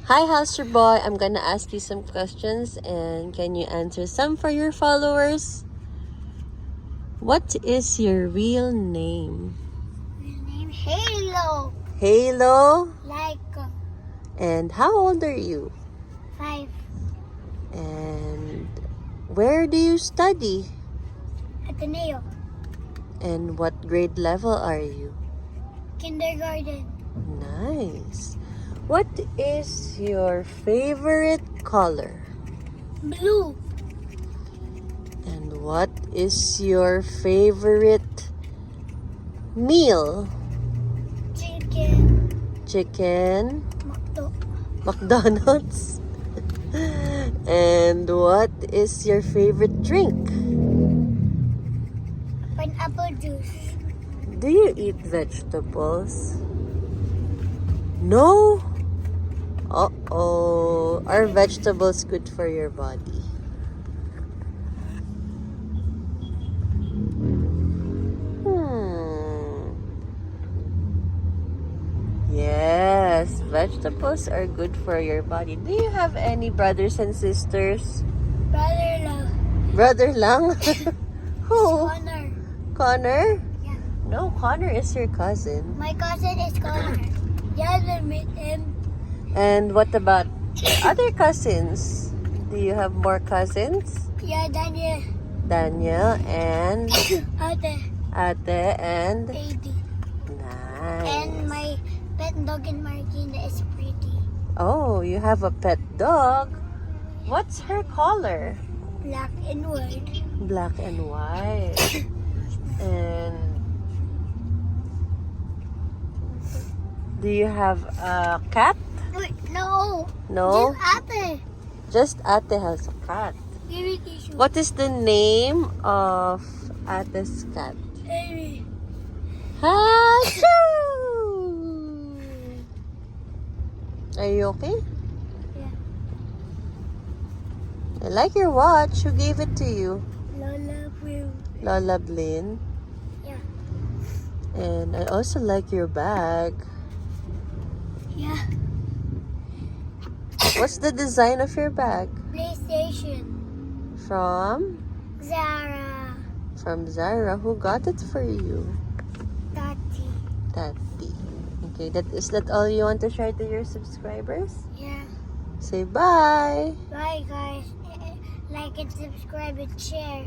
Hi, How's your boy? I'm gonna ask you some questions and can you answer some for your followers? What is your real name? My name Halo. Halo? Like And how old are you? 5 And where do you study? Ateneo. And what grade level are you? Kindergarten. Nice. What is your favorite color? Blue. And what is your favorite meal? Chicken. Chicken? Makto. McDonald's? And what is your favorite drink? Pineapple juice. Do you eat vegetables? No? Uh-oh. Are vegetables good for your body? Yes, vegetables are good for your body. Do you have any brothers and sisters? Brother love. Brother lang? Who? Connor. Connor? Yeah. No, Connor is your cousin. My cousin is Connor. You haven't met him. And what about other cousins? Do you have more cousins? Yeah, Daniel. Daniel and Ate. Ate and Baby. nice. And my pet dog in Marikina is pretty. Oh, you have a pet dog. What's her color? Black and white. Black and white. And do you have a cat? Wait, no. No? Just Ate. Just Ate has a cat. Give me tissue. What is the name of Ate's cat? Baby. Achoo! Are you okay? Yeah. I like your watch. Who gave it to you? Lola Will. Lola Blin. Yeah. And I also like your bag. Yeah. What's the design of your bag? PlayStation. From? Zara. From Zara. Who got it for you? Tati. Tati. Okay, is that all you want to share to your subscribers? Yeah. Say bye. Bye guys. Like and subscribe and share.